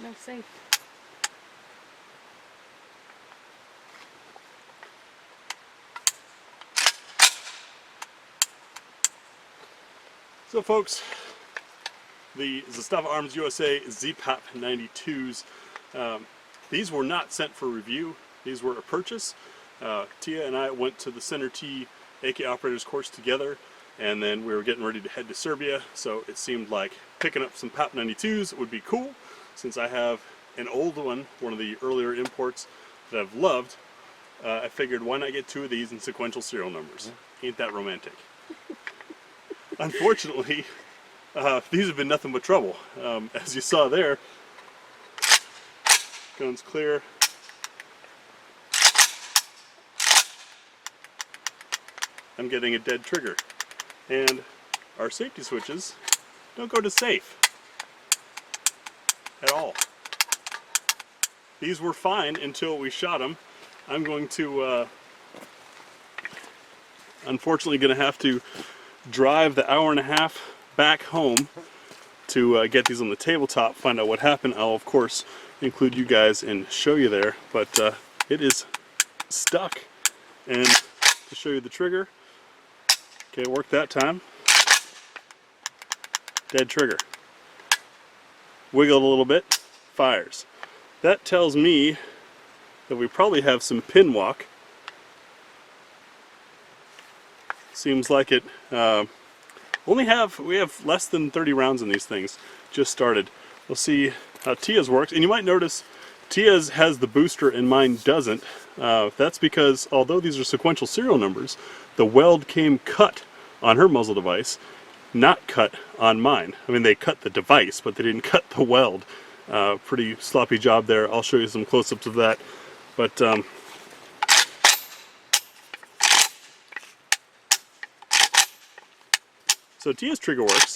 No safe. So folks, the Zastava Arms USA ZPAP 92s, these were not sent for review, these were a purchase. Tia and I went to the Center T AK Operators course together, and then we were getting ready to head to Serbia, so it seemed like picking up some PAP 92s would be cool. Since I have an old one of the earlier imports that I've loved, I figured why not get two of these in sequential serial numbers. Ain't that romantic? Unfortunately, these have been nothing but trouble. As you saw there, gun's clear. I'm getting a dead trigger. And our safety switches don't go to safe at all. These were fine until we shot them. I'm going to, unfortunately, going to have to drive the hour and a half back home to get these on the tabletop, find out what happened. I'll of course include you guys and show you there, but it is stuck. And to show you the trigger, okay, it worked that time. Dead trigger. Wiggled a little bit, fires. That tells me that we probably have some pin walk. Seems like it. We have less than 30 rounds in these things. Just started. We'll see how Tia's works, and you might notice Tia's has the booster and mine doesn't. That's because although these are sequential serial numbers, the weld came cut on her muzzle device, not cut on mine. I mean, they cut the device, but they didn't cut the weld. Pretty sloppy job there. I'll show you some close-ups of that. But so Tia's trigger works.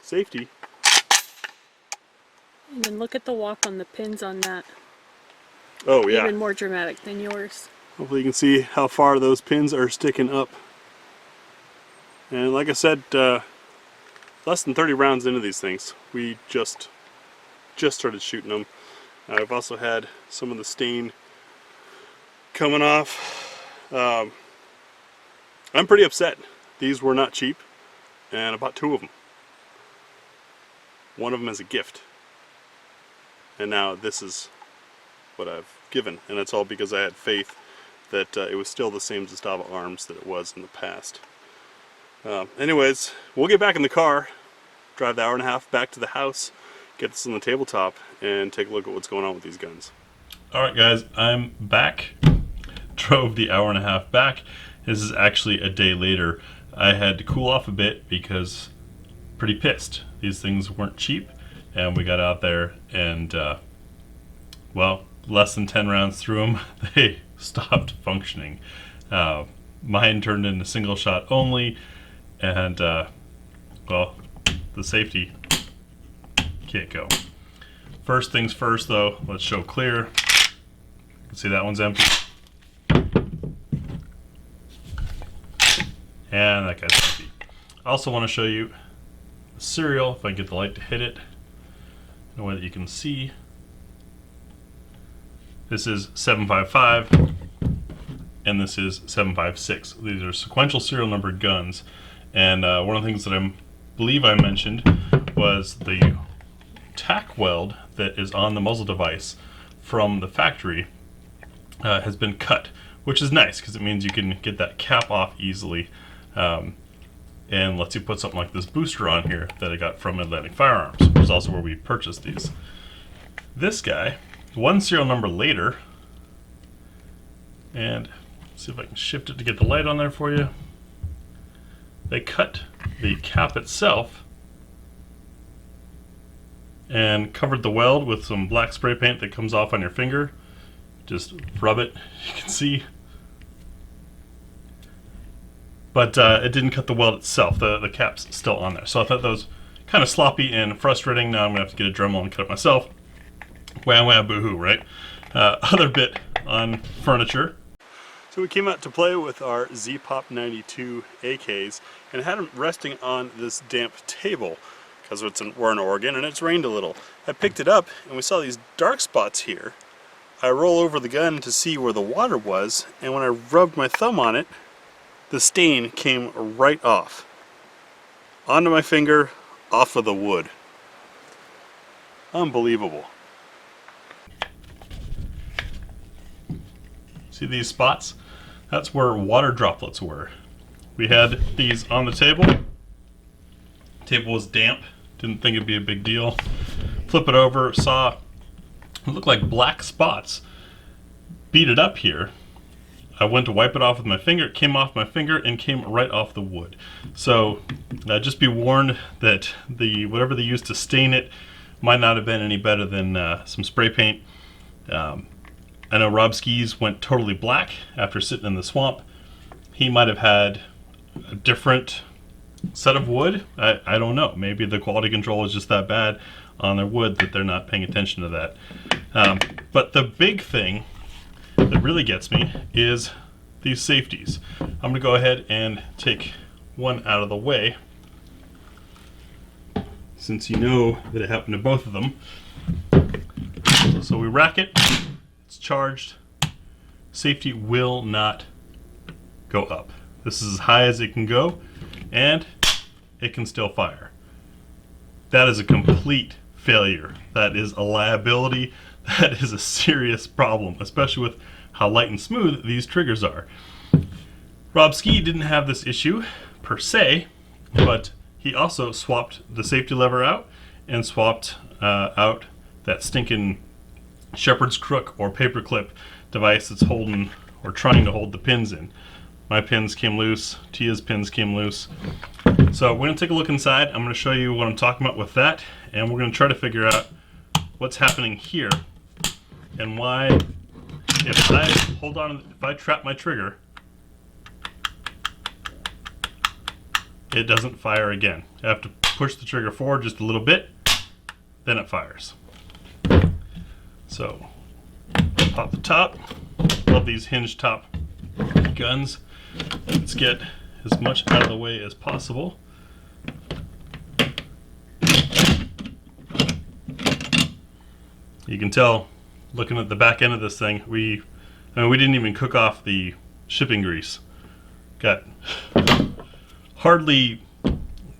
Safety. And then look at the walk on the pins on that. Oh yeah. Even more dramatic than yours. Hopefully you can see how far those pins are sticking up. And like I said, less than 30 rounds into these things. We just started shooting them. I've also had some of the stain coming off. I'm pretty upset. These were not cheap, and I bought two of them. One of them as a gift. And now this is what I've given, and it's all because I had faith that it was still the same Zastava Arms that it was in the past. Anyways, we'll get back in the car, drive the hour and a half back to the house, get this on the tabletop, and take a look at what's going on with these guns. Alright guys, I'm back. Drove the hour and a half back. This is actually a day later. I had to cool off a bit because pretty pissed. These things weren't cheap, and we got out there and well, less than 10 rounds through them, they stopped functioning. Mine turned into single shot only, and well, the safety can't go. First things first though, let's show clear. You can see that one's empty. And that guy's empty. I also want to show you the serial, if I can get the light to hit it in a way that you can see. This is 755 and this is 756. These are sequential serial numbered guns, and one of the things that I believe I mentioned was the tack weld that is on the muzzle device from the factory has been cut, which is nice because it means you can get that cap off easily, and lets you put something like this booster on here that I got from Atlantic Firearms, which is also where we purchased these. This guy, one serial number later, and see if I can shift it to get the light on there for you. They cut the cap itself and covered the weld with some black spray paint that comes off on your finger. Just rub it, you can see. But it didn't cut the weld itself. The cap's still on there. So I thought that was kind of sloppy and frustrating. Now I'm going to have to get a Dremel and cut it myself. Wham wham boo-hoo, right? Other bit on furniture. So we came out to play with our ZPAP 92 AKs and had them resting on this damp table because we're in Oregon and it's rained a little. I picked it up and we saw these dark spots here. I roll over the gun to see where the water was, and when I rubbed my thumb on it, the stain came right off. Onto my finger, off of the wood. Unbelievable. See these spots? That's where water droplets were. We had these on the table. Table was damp. Didn't think it'd be a big deal. Flip it over, saw it looked like black spots. Beat it up here. I went to wipe it off with my finger. It came off my finger and came right off the wood. So just be warned that whatever they used to stain it might not have been any better than some spray paint. I know Rob Skis went totally black after sitting in the swamp. He might have had a different set of wood. I don't know. Maybe the quality control is just that bad on their wood that they're not paying attention to that. But the big thing that really gets me is these safeties. I'm going to go ahead and take one out of the way, since you know that it happened to both of them. So we rack it. It's charged. Safety will not go up. This is as high as it can go, and it can still fire. That is a complete failure. That is a liability. That is a serious problem, especially with how light and smooth these triggers are. Rob Ski didn't have this issue per se, but he also swapped the safety lever out and swapped out that stinking shepherd's crook or paperclip device that's holding or trying to hold the pins in. My pins came loose, Tia's pins came loose. So we're going to take a look inside. I'm going to show you what I'm talking about with that, and we're going to try to figure out what's happening here and why, if I trap my trigger, it doesn't fire again. I have to push the trigger forward just a little bit, then it fires. So, pop the top. Love these hinge top guns. Let's get as much out of the way as possible. You can tell, looking at the back end of this thing, we didn't even cook off the shipping grease. Got hardly,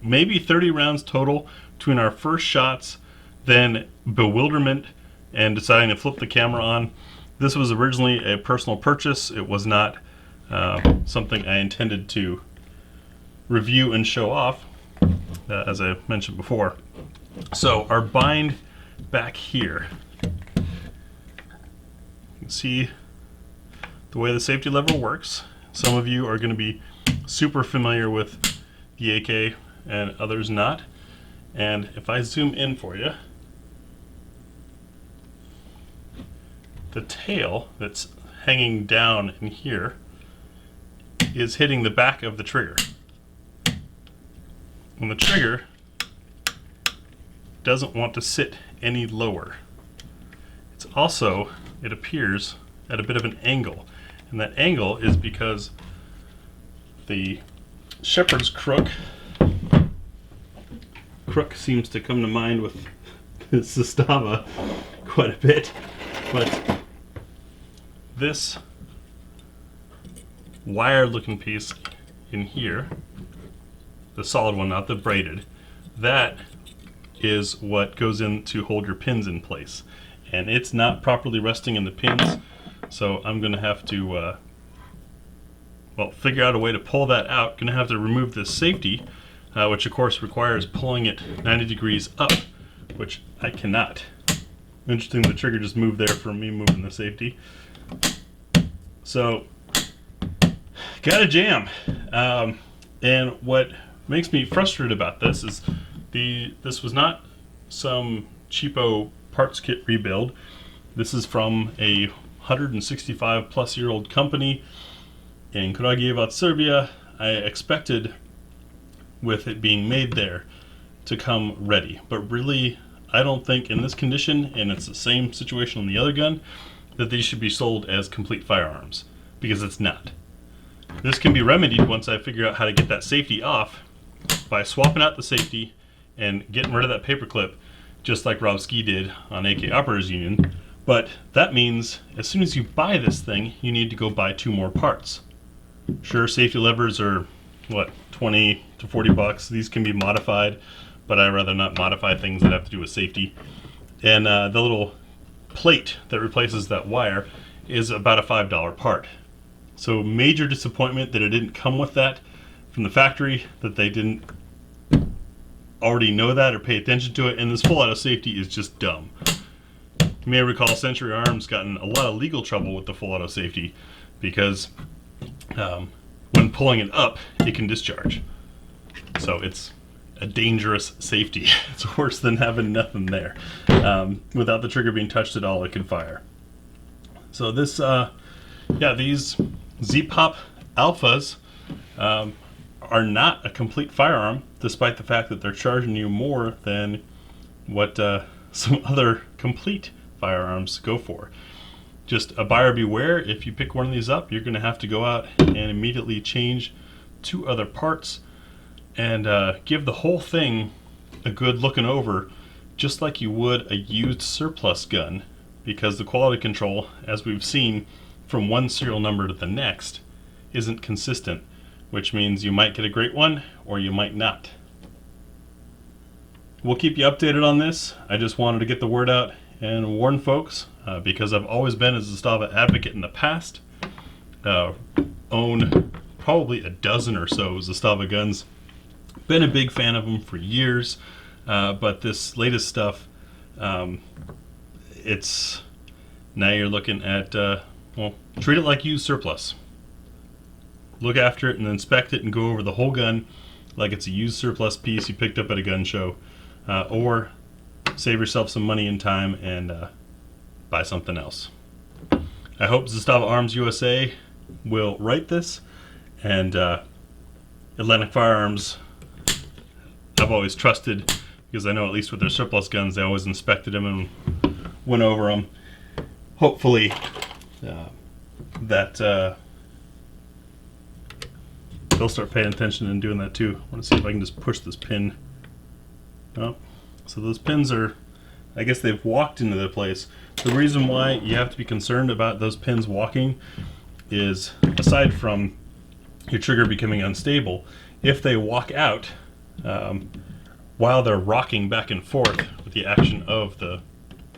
maybe 30 rounds total between our first shots, then bewilderment, and deciding to flip the camera on. This was originally a personal purchase. It was not something I intended to review and show off, as I mentioned before. So our bind back here, you can see the way the safety lever works. Some of you are going to be super familiar with the AK and others not. And if I zoom in for you, the tail that's hanging down in here is hitting the back of the trigger. And the trigger doesn't want to sit any lower. It's also, it appears, at a bit of an angle. And that angle is because the shepherd's crook seems to come to mind with Zastava quite a bit, but this wire looking piece in here, the solid one, not the braided, that is what goes in to hold your pins in place, and it's not properly resting in the pins. So I'm gonna have to figure out a way to pull that out. Gonna have to remove this safety, which of course requires pulling it 90 degrees up, which I cannot. Interesting, the trigger just moved there from me moving the safety. So, gotta jam. And what makes me frustrated about this is this was not some cheapo parts kit rebuild. This is from a 165 plus year old company in Kragujevac, Serbia. I expected, with it being made there, to come ready, but really I don't think in this condition, and it's the same situation on the other gun, that these should be sold as complete firearms. because it's not. This can be remedied once I figure out how to get that safety off by swapping out the safety and getting rid of that paper clip, just like Rob Ski did on AK Operators Union. But that means as soon as you buy this thing, you need to go buy 2 more parts. Sure, safety levers are, what, 20 to 40 bucks. These can be modified, but I'd rather not modify things that have to do with safety. And the little plate that replaces that wire is about a $5 part. So major disappointment that it didn't come with that from the factory, that they didn't already know that or pay attention to it, and this full auto safety is just dumb. You may recall Century Arms got in a lot of legal trouble with the full auto safety because when pulling it up, it can discharge. So it's a dangerous safety. It's worse than having nothing there. Without the trigger being touched at all, it can fire. So this, these ZPAP alphas are not a complete firearm, despite the fact that they're charging you more than what some other complete firearms go for. Just a buyer beware. If you pick one of these up, you're going to have to go out and immediately change 2 other parts and give the whole thing a good looking over, just like you would a used surplus gun, because the quality control, as we've seen, from one serial number to the next isn't consistent, which means you might get a great one or you might not. We'll keep you updated on this. I just wanted to get the word out and warn folks, because I've always been a Zastava advocate in the past. Own probably a dozen or so Zastava guns. Been a big fan of them for years, but this latest stuff, it's now you're looking at well, treat it like used surplus. Look after it and inspect it and go over the whole gun like it's a used surplus piece you picked up at a gun show, or save yourself some money and time and buy something else. I hope Zastava Arms USA will write this, and Atlantic Firearms I've always trusted, because I know at least with their surplus guns they always inspected them and went over them. Hopefully that they'll start paying attention and doing that too. I want to see if I can just push this pin. Oh, so those pins are, I guess they've walked into the place. The reason why you have to be concerned about those pins walking is, aside from your trigger becoming unstable, if they walk out while they're rocking back and forth with the action of the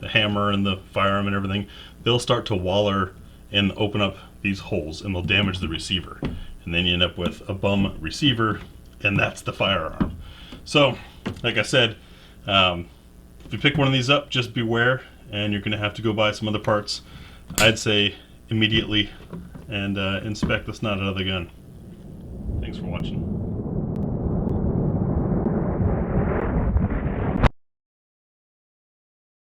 hammer and the firearm and everything, they'll start to waller and open up these holes, and they'll damage the receiver, and then you end up with a bum receiver, and that's the firearm. So like I said, if you pick one of these up, just beware, and you're going to have to go buy some other parts. I'd say immediately, and inspect this not another gun. Thanks for watching.